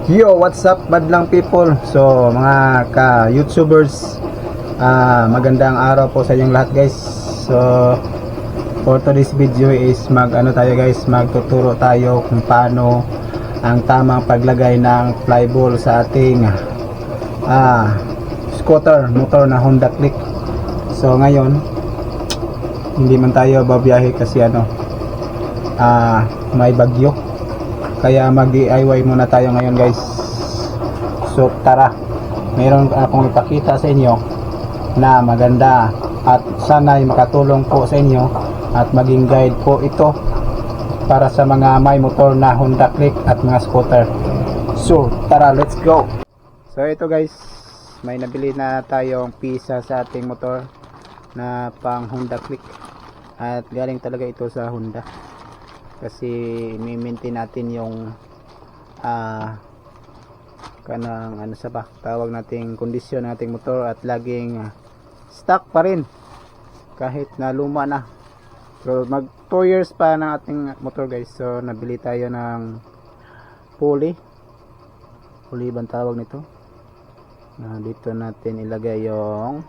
Yo, what's up badlang people? So mga ka-YouTubers, magandang araw po sa inyong lahat guys. So for today's video is magtuturo tayo kung paano ang tamang paglagay ng flyball sa ating scooter motor na Honda Click. So ngayon hindi man tayo babiyahe kasi may bagyo. Kaya mag-DIY muna tayo ngayon guys. So tara, meron akong ipakita sa inyo na maganda at sana ay makatulong po sa inyo at maging guide po ito para sa mga may motor na Honda Click at mga scooter. So tara, let's go. So ito guys, may nabili na tayong pisa sa ating motor na pang Honda Click at galing talaga ito sa Honda. Kasi i-maintain natin yung tawag nating kondisyon ng ating motor at laging stock pa rin kahit na luma na. So mag 2 years pa ng ating motor guys. So nabili tayo ng pulley bang tawag nito. Dito natin ilagay yung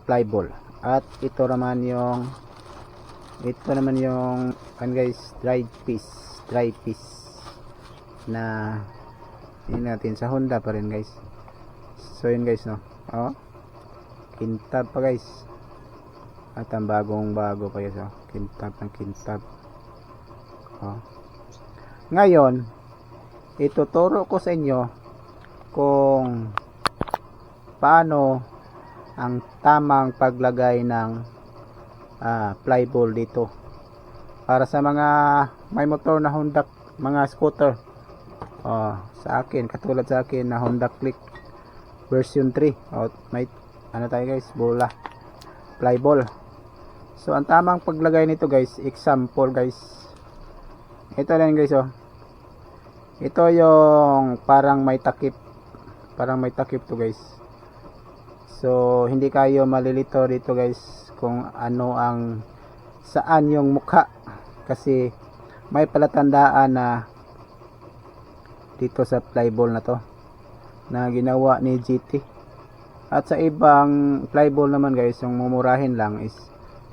flyball at ito naman yung dry piece na yun natin sa Honda pa rin guys. So yun guys, kintab pa guys at ang bagong bago pa guys, kintab. Ngayon ituturo ko sa inyo kung paano ang tamang paglagay ng flyball dito para sa mga may motor na Honda, mga scooter. Sa akin, katulad sa akin na Honda Click version 3. May tayo guys, bola flyball. So ang tamang paglagay nito guys, example guys, ito lang guys, ito yung parang may takip to guys. So hindi kayo malilito dito guys kung saan yung mukha, kasi may palatandaan na dito sa flyball na to na ginawa ni GT. At sa ibang flyball naman guys, yung mumurahin lang is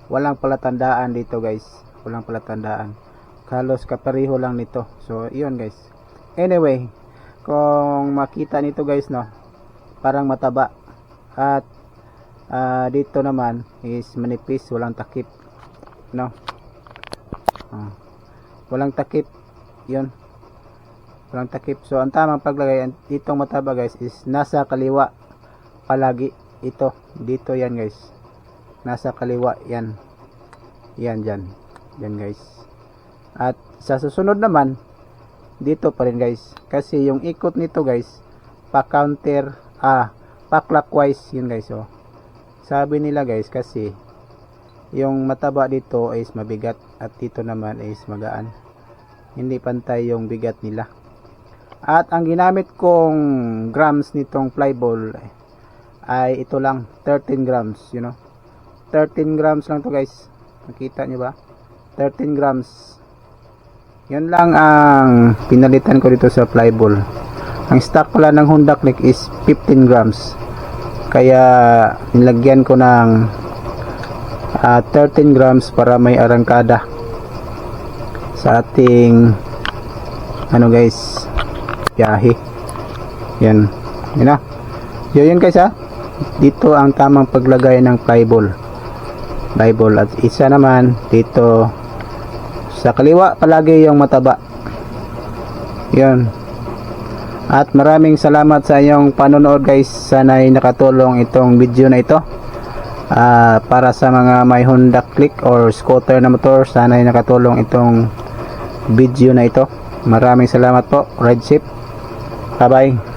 walang palatandaan dito guys, walang palatandaan, halos kapareho lang nito. So yun guys, anyway, kung makita nito guys, parang mataba at dito naman is manipis, walang takip, walang takip, yun, walang takip. So ang tamang paglagay ditong mataba guys is nasa kaliwa palagi. Ito dito, yan guys, nasa kaliwa, yan dyan guys. At sa susunod naman dito pa rin guys, kasi yung ikot nito guys pa counter, pa clockwise yun guys. Sabi nila guys, kasi yung mataba dito is mabigat at dito naman is magaan, hindi pantay yung bigat nila. At ang ginamit kong grams nitong flyball ay ito lang, 13 grams, 13 grams lang to guys. Nakita nyo ba? 13 grams. Yun lang ang pinalitan ko dito sa flyball. Ang stock pala ng Honda Click is 15 grams. Kaya nilagyan ko ng 13 grams para may arangkada sa ating guys, biyahe. Yan yun guys, dito ang tamang paglagay ng flyball. At isa naman dito sa kaliwa palagi yung mataba. Yan. At maraming salamat sa inyong panonood guys. Sana ay nakatulong itong video na ito para sa mga may Honda Click or scooter na motor. Sana ay nakatulong itong video na ito. Maraming salamat po. Ride safe. Bye bye.